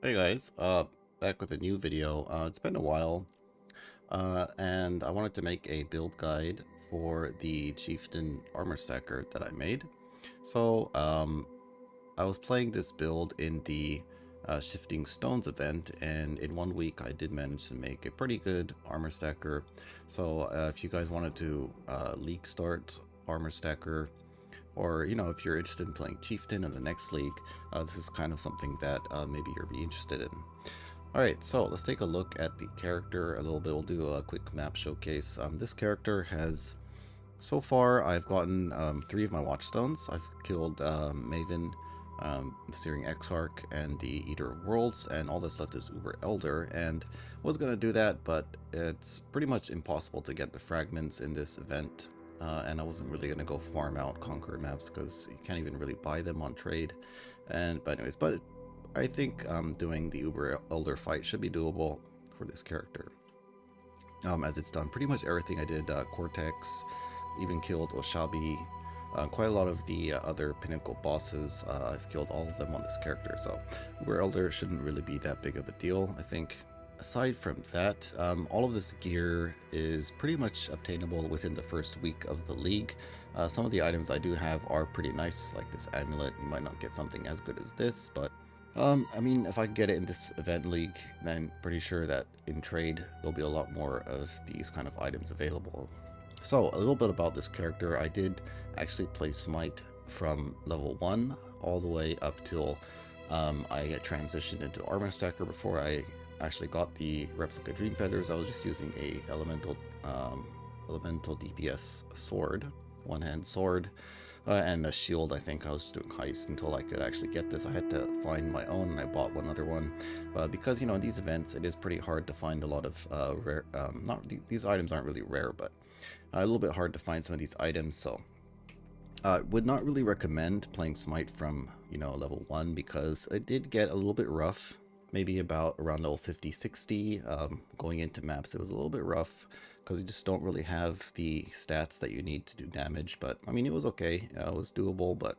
Hey guys, back with a new video. It's been a while, and I wanted to make a build guide for the Chieftain Armour Stacker that I made. So, I was playing this build in the Shifting Stones event, and in 1 week I did manage to make a pretty good Armor Stacker. So, if you guys wanted to league start Armor Stacker, or if you're interested in playing Chieftain in the next league, this is kind of something that maybe you'll be interested in. Alright, so let's take a look at the character a little bit. We'll do a quick map showcase. This character has, so far I've gotten 3 of my Watchstones. I've killed Maven, the Searing Exarch, and the Eater of Worlds, and all that's left is Uber Elder, and was going to do that, but it's pretty much impossible to get the fragments in this event. And I wasn't really going to go farm out Conqueror maps because you can't even really buy them on trade. But anyways, I think doing the Uber Elder fight should be doable for this character. As it's done pretty much everything I did, Cortex, even killed Oshabi, quite a lot of the other pinnacle bosses, I've killed all of them on this character, so Uber Elder shouldn't really be that big of a deal, I think. Aside from that, all of this gear is pretty much obtainable within the first week of the league. Some of the items I do have are pretty nice, like this amulet. You might not get something as good as this, but I mean, if I get it in this event league, then I'm pretty sure that in trade there'll be a lot more of these kind of items available. So a little bit about this character. I did actually play Smite from level 1 all the way up till I transitioned into Armor Stacker. Before I actually got the replica Dream Feathers, I was just using a elemental DPS sword, one-hand sword, and a shield. I think I was just doing heist until I could actually get this. I had to find my own, and I bought one other one because in these events it is pretty hard to find a lot of rare. These items aren't really rare, but a little bit hard to find some of these items. So would not really recommend playing Smite from level 1 because it did get a little bit rough. Maybe around level 50-60, going into maps it was a little bit rough because you just don't really have the stats that you need to do damage. But I mean, it was okay, it was doable, but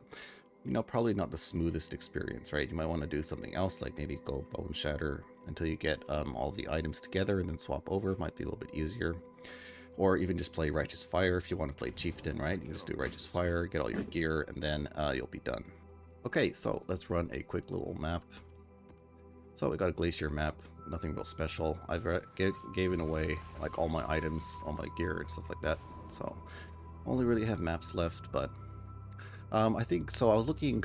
probably not the smoothest experience, right? You might want to do something else, like maybe go Bone Shatter until you get all the items together and then swap over. Might be a little bit easier. Or even just play Righteous Fire if you want to play Chieftain, right? You just do Righteous Fire, get all your gear, and then you'll be done. Okay, so let's run a quick little map. So we got a glacier map, nothing real special. I've given away like all my items, all my gear and stuff like that. So only really have maps left, but I think so. I was looking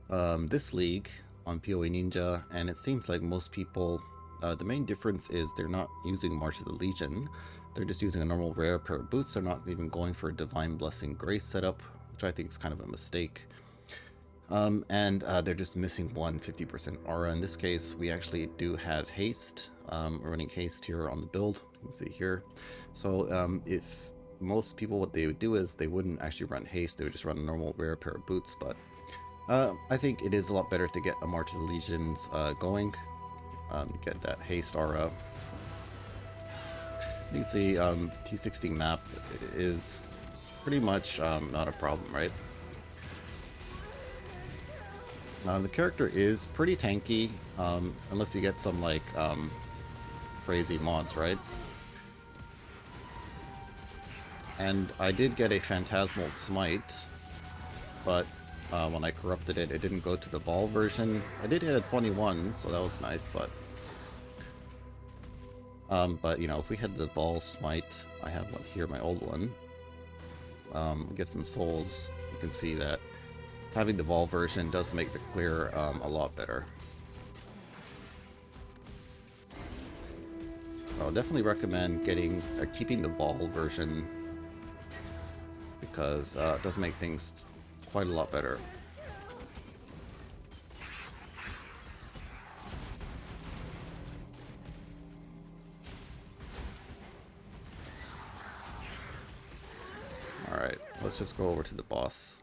this league on PoE Ninja, and it seems like most people, the main difference is they're not using March of the Legion. They're just using a normal rare pair of boots. They're not even going for a Divine Blessing Grace setup, which I think is kind of a mistake. They're just missing 50% aura. In this case, we actually do have haste. We're running haste here on the build. You can see here. So if most people, what they would do is they wouldn't actually run haste. They would just run a normal rare pair of boots. But I think it is a lot better to get a March of the Legions going. Get that haste aura. You can see T60 map is pretty much not a problem, right? The character is pretty tanky, unless you get some like crazy mods, right? And I did get a Phantasmal Smite, but when I corrupted it, it didn't go to the Vol version. I did hit a 21, so that was nice, but if we had the Vol Smite, I have one here, my old one. We get some souls. You can see that having the Vol version does make the clear a lot better. I'll definitely recommend keeping the Vol version because it does make things quite a lot better. Alright, let's just go over to the boss.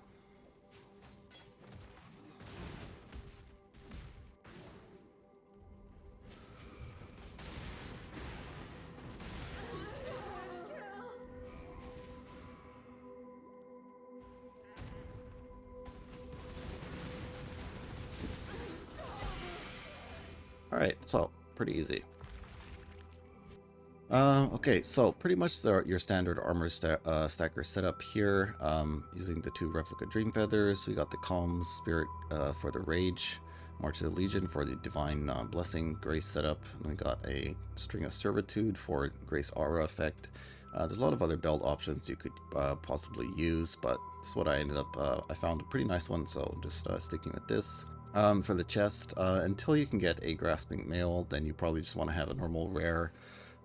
Alright, so pretty easy. Okay, so pretty much your standard armor stacker setup here, using the 2 replica dream feathers. We got the calm spirit for the rage, march of the legion for the divine blessing grace setup, and we got a string of servitude for grace aura effect. There's a lot of other belt options you could possibly use, but this is what I ended up, I found a pretty nice one, so I'm just sticking with this. For the chest, until you can get a grasping mail, then you probably just want to have a normal rare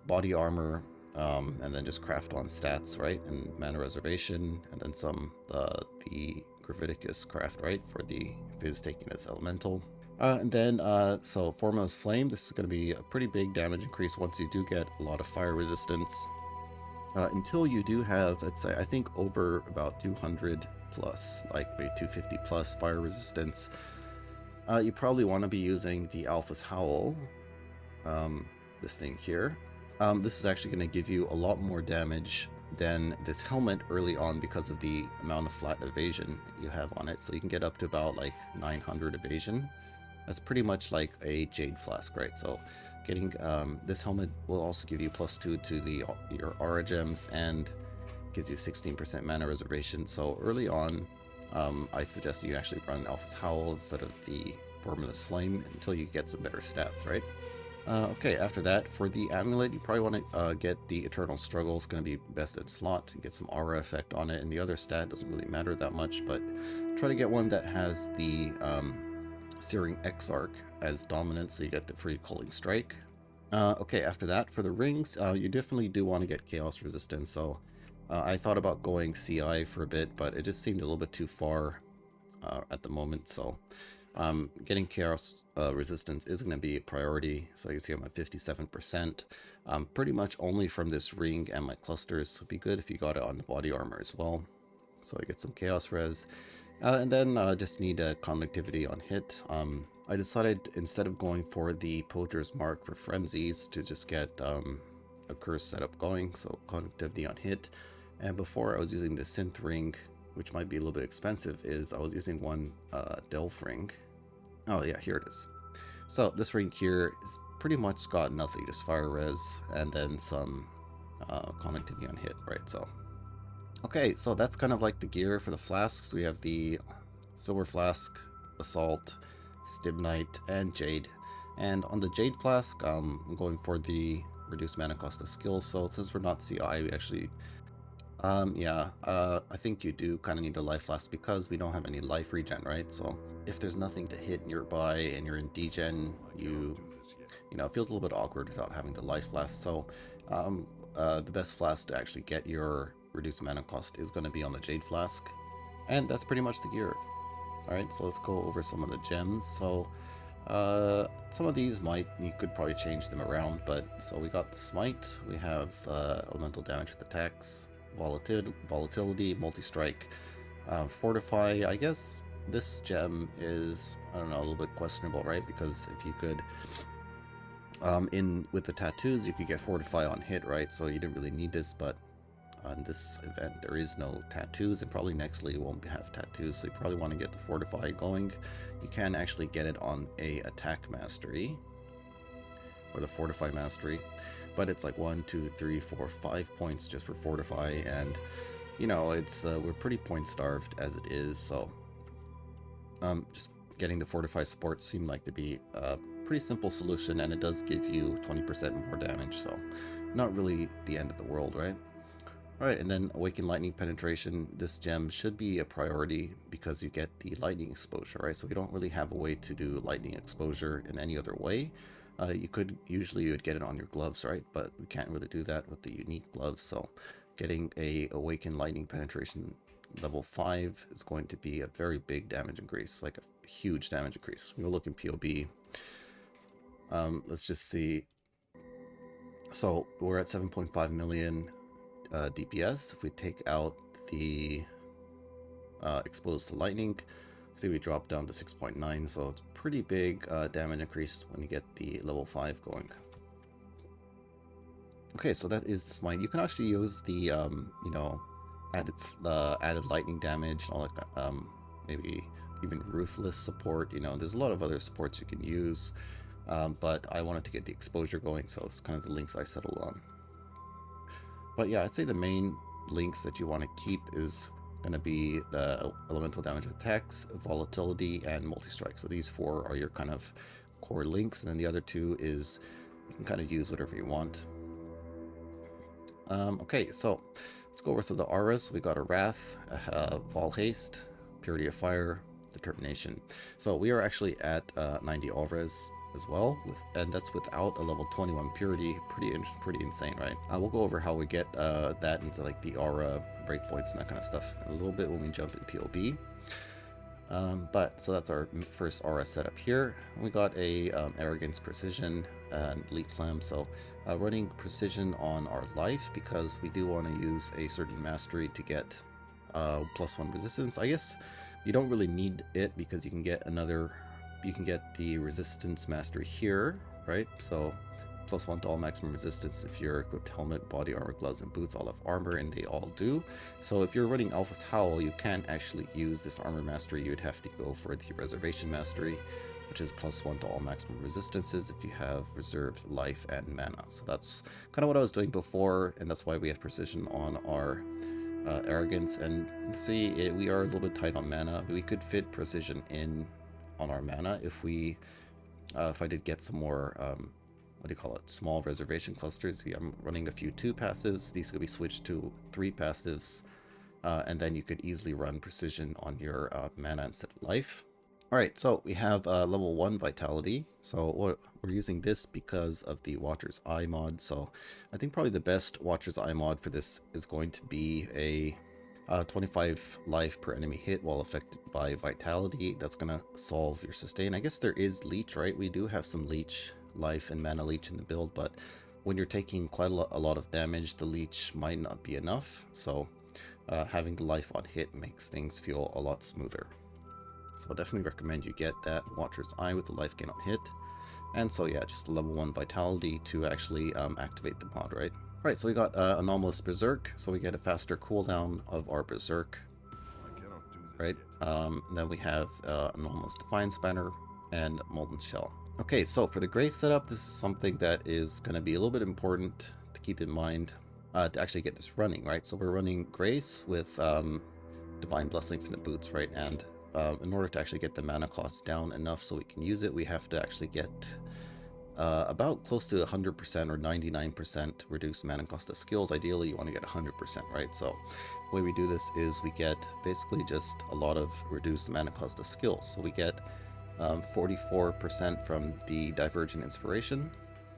body armor, and then just craft on stats, right, and mana reservation, and then some the Graviticus craft, right, for the Fizz taking as elemental. And then so Formula's Flame, this is going to be a pretty big damage increase once you do get a lot of fire resistance. Until you do have, let's say, I think over about 200 plus, like maybe 250 plus fire resistance, you probably want to be using the Alpha's Howl, this thing here. This is actually going to give you a lot more damage than this helmet early on because of the amount of flat evasion you have on it. So you can get up to about like 900 evasion. That's pretty much like a Jade Flask, right? So getting this helmet will also give you +2 to your aura gems and gives you 16% mana reservation. So early on, I suggest you actually run Alpha's Howl instead of the Formula's Flame until you get some better stats, right? Okay, after that, for the amulet, you probably want to get the Eternal Struggle. It's going to be best in slot to get some aura effect on it, and the other stat doesn't really matter that much, but try to get one that has the Searing Exarch as dominant, so you get the free Culling Strike. Okay, after that, for the rings, you definitely do want to get Chaos Resistance, so I thought about going CI for a bit, but it just seemed a little bit too far at the moment, so getting Chaos Resistance is going to be a priority. So you can see I'm at 57%, pretty much only from this ring and my clusters. So it'd be good if you got it on the body armor as well. So I get some Chaos Res. And then just need a conductivity on hit. I decided instead of going for the Poacher's Mark for Frenzies to just get a curse setup going. So conductivity on hit. And before I was using the Synth Ring, which might be a little bit expensive, is I was using one Delph Ring. Oh yeah, here it is. So this ring here is pretty much got nothing, just fire res and then some conductivity on hit, right? So okay, so that's kind of like the gear for the flasks. We have the Silver Flask, Assault, Stibnite, and Jade. And on the Jade Flask, I'm going for the reduced mana cost of skill. So since we're not CI, we actually I think you do kind of need a life flask because we don't have any life regen, right? So if there's nothing to hit nearby and you're in degen, you know, it feels a little bit awkward without having the life flask. So the best flask to actually get your reduced mana cost is going to be on the Jade Flask, and that's pretty much the gear. All right, so let's go over some of the gems. So some of these you could probably change them around, but so we got the Smite, we have elemental damage with attacks, volatility, multi-strike, fortify. I guess this gem is, I don't know, a little bit questionable, right? Because if you could with the tattoos you could get fortify on hit, right? So you didn't really need this, but on this event there is no tattoos, and probably next league won't have tattoos, so you probably want to get the fortify going. You can actually get it on a attack mastery or the fortify mastery, but it's like 1, 2, 3, 4, 5 points just for fortify, and you know, it's we're pretty point starved as it is, so just getting the fortify support seemed like to be a pretty simple solution, and it does give you 20% more damage, so not really the end of the world, right? Alright, and then Awaken Lightning Penetration. This gem should be a priority because you get the lightning exposure, right? So we don't really have a way to do lightning exposure in any other way. You would get it on your gloves, right? But we can't really do that with the unique gloves, so getting a Awaken Lightning Penetration level 5 is going to be a very big damage increase, like a huge damage increase. We'll look in PoB. Let's just see. So we're at 7.5 million DPS. If we take out the exposed to lightning, see we drop down to 6.9, so it's pretty big damage increase when you get the level 5 going. Okay, so that is the Smite. You can actually use the you know, added lightning damage and all that, maybe even ruthless support. You know, there's a lot of other supports you can use. but I wanted to get the exposure going, so it's kind of the links I settled on. But yeah, I'd say the main links that you want to keep is going to be the elemental damage attacks, volatility, and multi-strike. So these 4 are your kind of core links, and then the other 2 is you can kind of use whatever you want. Okay, so let's go over some of the auras. We got a Wrath, Vol Haste, Purity of Fire, Determination. So we are actually at 90 auras as well, and that's without a level 21 Purity. Pretty insane, right? We'll go over how we get that into like the aura breakpoints and that kind of stuff in a little bit when we jump into PoB. But so that's our first aura setup here. We got a Arrogance, Precision, and Leap Slam. So running Precision on our life because we do want to use a certain mastery to get +1 resistance. I guess you don't really need it because you can get the resistance mastery here, right? So +1 to all maximum resistance if you're equipped helmet, body armor, gloves, and boots all have armor, and they all do. So if you're running Alpha's Howl, you can't actually use this armor mastery. You'd have to go for the reservation mastery, which is +1 to all maximum resistances if you have reserved life and mana. So that's kind of what I was doing before, and that's why we have precision on our arrogance. And see, we are a little bit tight on mana. We could fit precision in on our mana if I did get some more what do you call it, small reservation clusters. Yeah, I'm running a few 2 passives. These could be switched to 3 passives, and then you could easily run precision on your mana instead of life. Alright, so we have level 1 vitality. So we're using this because of the Watcher's Eye mod. So I think probably the best Watcher's Eye mod for this is going to be a 25 life per enemy hit while affected by vitality. That's going to solve your sustain. I guess there is leech, right? We do have some leech life and mana leech in the build, but when you're taking quite a lot of damage, the leech might not be enough. So having the life on hit makes things feel a lot smoother. So I definitely recommend you get that Watcher's Eye with the life gain on hit. And so yeah, just level 1 vitality to actually activate the mod, right? Right, so we got Anomalous Berserk, so we get a faster cooldown of our Berserk. Right, then we have Anomalous Defiance Banner and Molten Shell. Okay, so for the Grace setup, this is something that is going to be a little bit important to keep in mind to actually get this running, right? So we're running Grace with Divine Blessing from the boots, right? And in order to actually get the mana costs down enough so we can use it, we have to actually get about close to 100% or 99% reduced mana cost of skills. Ideally, you want to get 100%, right? So the way we do this is we get basically just a lot of reduced mana cost of skills. So we get 44% from the Divergent Inspiration,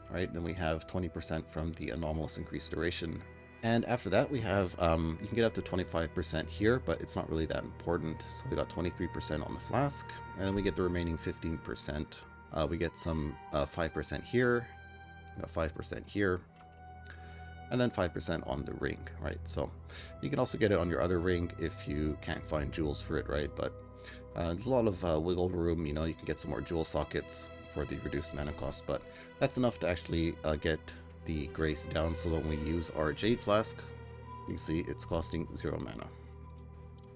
right? Then we have 20% from the Anomalous Increased Duration. And after that, we have, you can get up to 25% here, but it's not really that important. So we got 23% on the Flask, and then we get the remaining 15%. We get some 5% here, 5% here, and then 5% on the ring, right? So you can also get it on your other ring if you can't find jewels for it, right? But there's a lot of wiggle room, you can get some more jewel sockets for the reduced mana cost, but that's enough to actually get the Grace down. So when we use our Jade Flask, you can see it's costing 0 mana.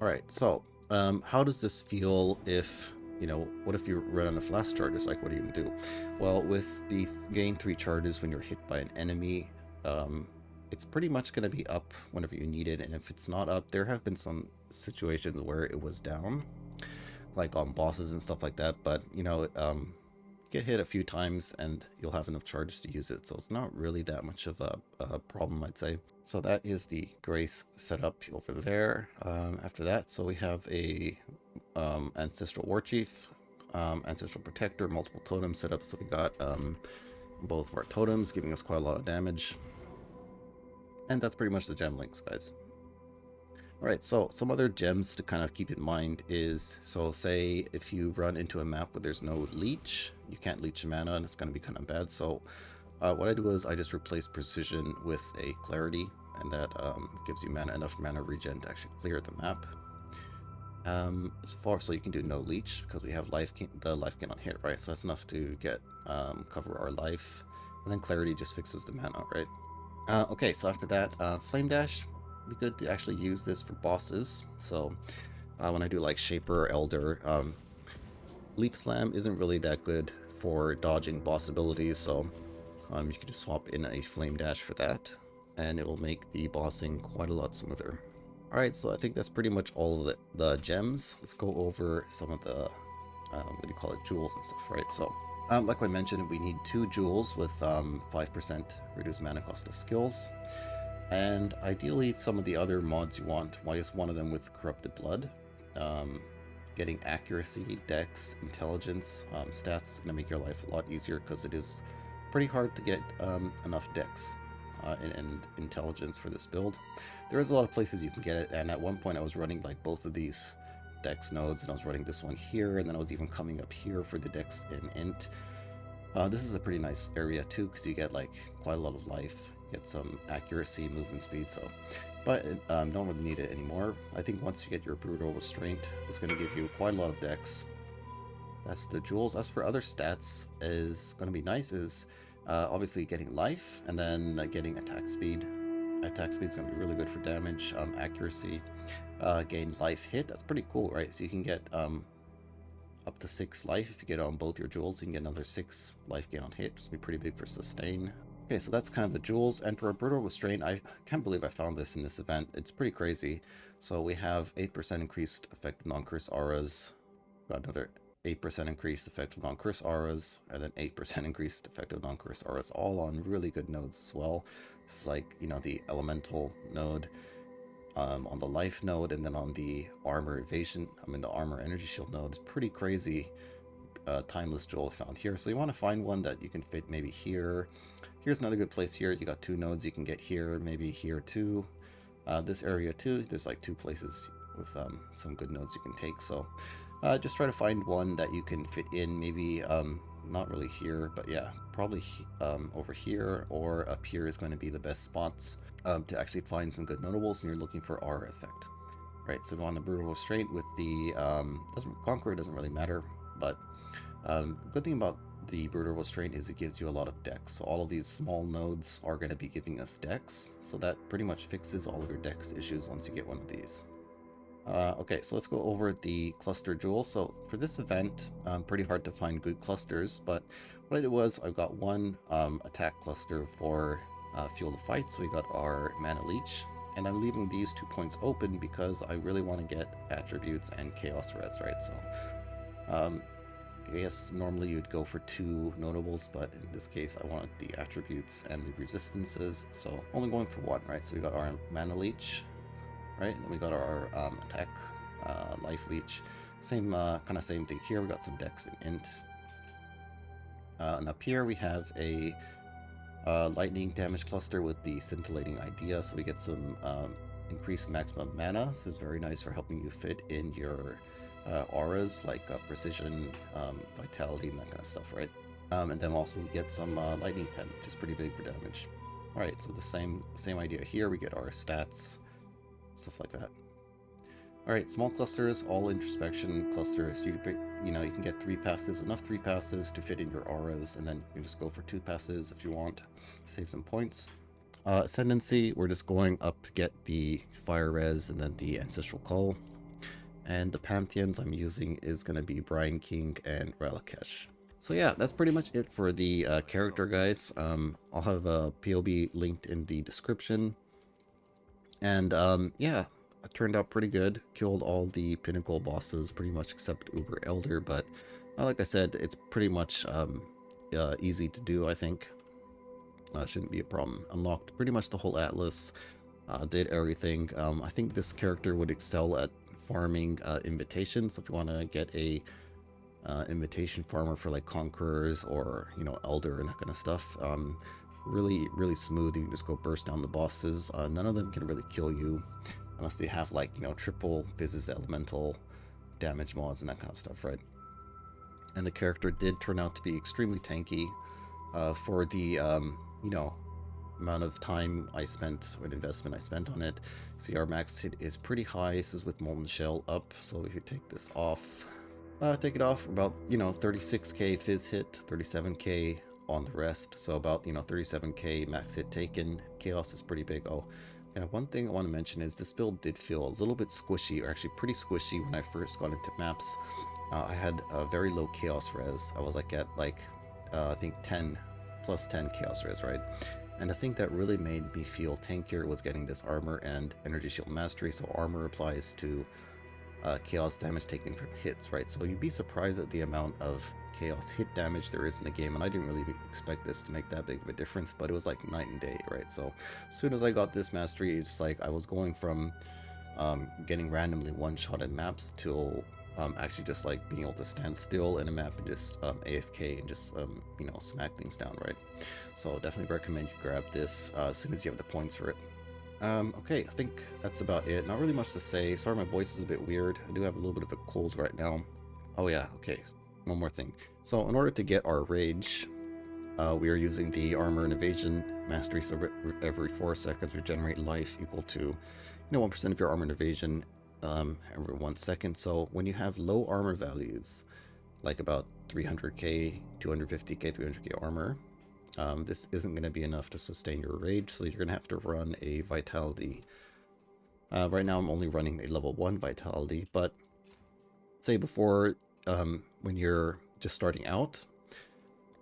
Alright, so how does this feel if, what if you run on a flask charges? Like, what are you going to do? Well, with the gain 3 charges when you're hit by an enemy, it's pretty much going to be up whenever you need it. And if it's not up, there have been some situations where it was down, like on bosses and stuff like that. But, get hit a few times and you'll have enough charges to use it. So it's not really that much of a problem, I'd say. So that is the Grace setup over there. After that, so we have a Ancestral Warchief, Ancestral Protector, multiple totems set up. So we got both of our totems giving us quite a lot of damage. And that's pretty much the gem links, guys. Alright, so some other gems to kind of keep in mind is, so say if you run into a map where there's no leech, you can't leech mana and it's going to be kind of bad. So what I do is I just replace Precision with a Clarity, and that gives you enough mana regen to actually clear the map. So you can do no leech because we have the life gain on hit, right? So that's enough to get cover our life, and then Clarity just fixes the mana, right? Okay, so after that, Flame Dash. Be good to actually use this for bosses. So when I do like Shaper or Elder, Leap Slam isn't really that good for dodging boss abilities, so you can just swap in a flame dash for that, and it'll make the bossing quite a lot smoother. Alright, so I think that's pretty much all of the gems. Let's go over some of the, what do you call it, jewels and stuff, right? So, like I mentioned, we need 2 jewels with 5% reduced mana cost of skills. And ideally, some of the other mods you want, well, I guess one of them with Corrupted Blood. Getting accuracy, dex, intelligence, stats is going to make your life a lot easier because it is pretty hard to get enough dex and intelligence for this build. There is a lot of places you can get it, and at one point I was running like both of these dex nodes, and I was running this one here, and then I was even coming up here for the dex and int. This is a pretty nice area too, because you get like quite a lot of life, get some accuracy, movement speed, so but don't really need it anymore. I think once you get your brutal restraint, it's going to give you quite a lot of dex. That's the jewels. As for other stats, is going to be nice is obviously getting life, and then getting attack speed. Attack speed is going to be really good for damage. Accuracy, gain life hit. That's pretty cool, right? So you can get up to 6 life if you get on both your jewels. You can get another 6 life gain on hit. It's going to be pretty big for sustain. Okay, so that's kind of the jewels. And for a brutal restraint, I can't believe I found this in this event. It's pretty crazy. So we have 8% increased effective non-curse auras. Got another 8% increased effective non-curse auras, and then 8% increased effective non-curse auras, all on really good nodes as well. This is like, you know, the elemental node, on the life node, and then on the armor evasion, the armor energy shield node. It's pretty crazy. Timeless jewel found here. So you want to find one that you can fit maybe here. Here's another good place here. You got 2 nodes you can get here, maybe here too. This area too, there's like 2 places with some good nodes you can take. So just try to find one that you can fit in, maybe not really here, but yeah, probably over here or up here is going to be the best spots to actually find some good notables, and you're looking for aura effect. Right, so on the brutal restraint with the conqueror doesn't really matter, but good thing about the brutal restraint is it gives you a lot of dex. So all of these small nodes are going to be giving us dex, so that pretty much fixes all of your dex issues once you get one of these. Okay, so let's go over the cluster jewel. So for this event, pretty hard to find good clusters, but what I did was I got one attack cluster for Fuel the Fight, so we got our mana leech, and I'm leaving these 2 points open because I really want to get attributes and chaos res, right? So I guess normally you'd go for 2 notables, but in this case I wanted the attributes and the resistances, so only going for 1, right? So we got our mana leech, right? And then we got our attack life leech. Same kind of same thing here. We got some dex and int. And up here we have a lightning damage cluster with the scintillating idea, so we get some increased maximum mana. This is very nice for helping you fit in your auras like precision, vitality, and that kind of stuff, right? And then also we get some lightning pen, which is pretty big for damage. All right, so the same idea here. We get our stats, stuff like that. All right, small clusters, all introspection clusters. You can get 3 passives, enough 3 passives to fit in your auras, and then you can just go for 2 passives if you want, save some points. Ascendancy, we're just going up to get the fire res and then the ancestral call. And the Pantheons I'm using is going to be Brian King and Ralakesh. So yeah, that's pretty much it for the character, guys. I'll have a PoB linked in the description. And yeah, it turned out pretty good. Killed all the pinnacle bosses pretty much except Uber Elder, but like I said, it's pretty much easy to do, I think. Shouldn't be a problem. Unlocked pretty much the whole Atlas. Did everything. I think this character would excel at farming invitations. So if you want to get a invitation farmer for like conquerors or elder and that kind of stuff, really smooth. You can just go burst down the bosses. None of them can really kill you unless they have like triple physis elemental damage mods and that kind of stuff, right? And the character did turn out to be extremely tanky for the amount of time I spent, or investment I spent on it. See, our max hit is pretty high. This is with Molten Shell up, so if you take this off, take it off, about 36k fizz hit, 37k on the rest, so about 37k max hit taken. Chaos is pretty big. Oh, Yeah, one thing I want to mention is this build did feel a little bit squishy, or actually pretty squishy when I first got into maps. I had a very low chaos res. I was like at I think 10 plus 10 chaos res, right? And the thing that really made me feel tankier was getting this armor and energy shield mastery. So armor applies to chaos damage taken from hits, right? So you'd be surprised at the amount of chaos hit damage there is in the game, and I didn't really expect this to make that big of a difference, but it was like night and day, right? So as soon as I got this mastery, it's like I was going from getting randomly one-shotted maps to actually just like being able to stand still in a map and just AFK and just you know, smack things down, right? So definitely recommend you grab this as soon as you have the points for it. Okay, I think that's about it. Not really much to say. Sorry, my voice is a bit weird. I do have a little bit of a cold right now. Oh yeah, okay. One more thing. So in order to get our rage, we are using the armor and evasion mastery. So every 4 seconds, regenerate life equal to, you know, 1% of your armor and evasion every 1 second. So when you have low armor values, like about 300k, 250k, 300k armor, this isn't going to be enough to sustain your rage, so you're going to have to run a vitality. Right now I'm only running a level 1 vitality, but say before, when you're just starting out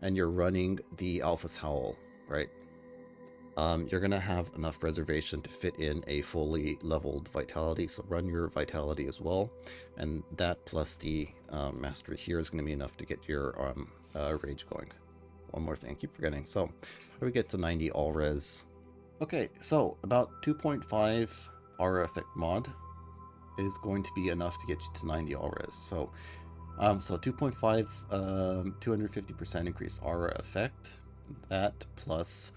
and you're running the Alpha's Howl, right? You're going to have enough reservation to fit in a fully leveled vitality, so run your vitality as well, and that plus the mastery here is going to be enough to get your rage going. One more thing I keep forgetting. So how do we get to 90 all res? Okay, so about 2.5 aura effect mod is going to be enough to get you to 90 all res. So 2.5 250% increase aura effect, that plus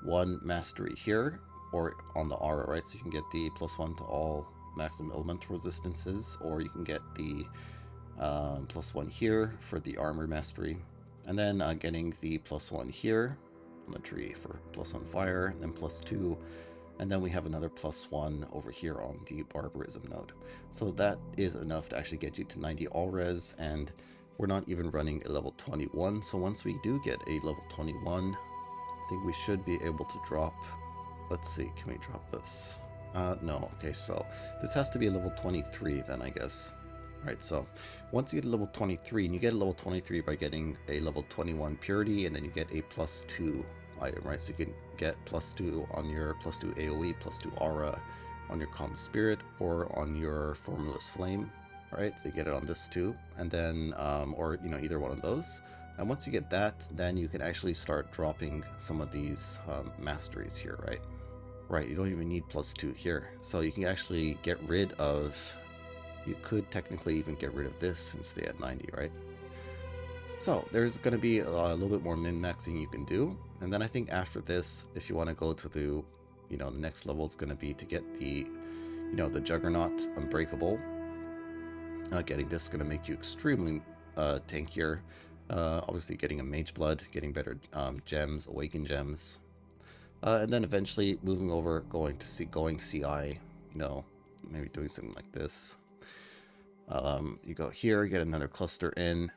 1 mastery here, or on the aura, right? So you can get the +1 to all maximum elemental resistances, or you can get the +1 here for the armor mastery. And then getting the +1 here on the tree for +1 fire, and then +2, and then we have another +1 over here on the barbarism node. So that is enough to actually get you to 90 all res, and we're not even running a level 21. So once we do get a level 21, I think we should be able to drop, let's see, can we drop this? No, okay, so this has to be a level 23 then, I guess. Right, so once you get a level 23, and you get a level 23 by getting a level 21 purity, and then you get a +2 item, right? So you can get +2 on your +2 AoE, +2 aura on your calm spirit, or on your formless flame, right? So you get it on this too, and then, or, you know, either one of those. And once you get that, then you can actually start dropping some of these masteries here, right? Right, you don't even need +2 here. So you can actually get rid of, you could technically even get rid of this and stay at 90, right? So there's going to be a little bit more min-maxing you can do. And then I think after this, if you want to go to the, you know, the next level is going to be to get the, you know, the Juggernaut Unbreakable. Getting this is going to make you extremely tankier. Obviously getting a Mage Blood, getting better gems, Awaken gems. And then eventually moving over, going CI, you know, maybe doing something like this. You go here, get another cluster in,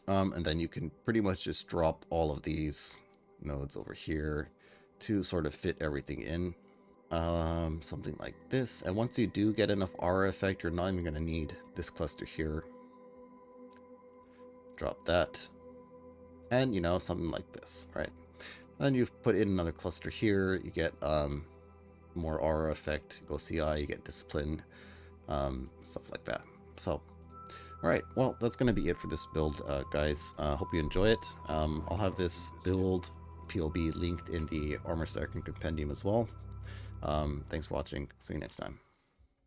and then you can pretty much just drop all of these nodes over here to sort of fit everything in, something like this. And once you do get enough aura effect, you're not even going to need this cluster here. Drop that, and, you know, something like this, right? And then you've put in another cluster here, you get more aura effect, you go CI, you get discipline, stuff like that. So alright, well, that's going to be it for this build, guys. Hope you enjoy it. I'll have this build PoB linked in the Armor Stacker Compendium as well. Thanks for watching. See you next time.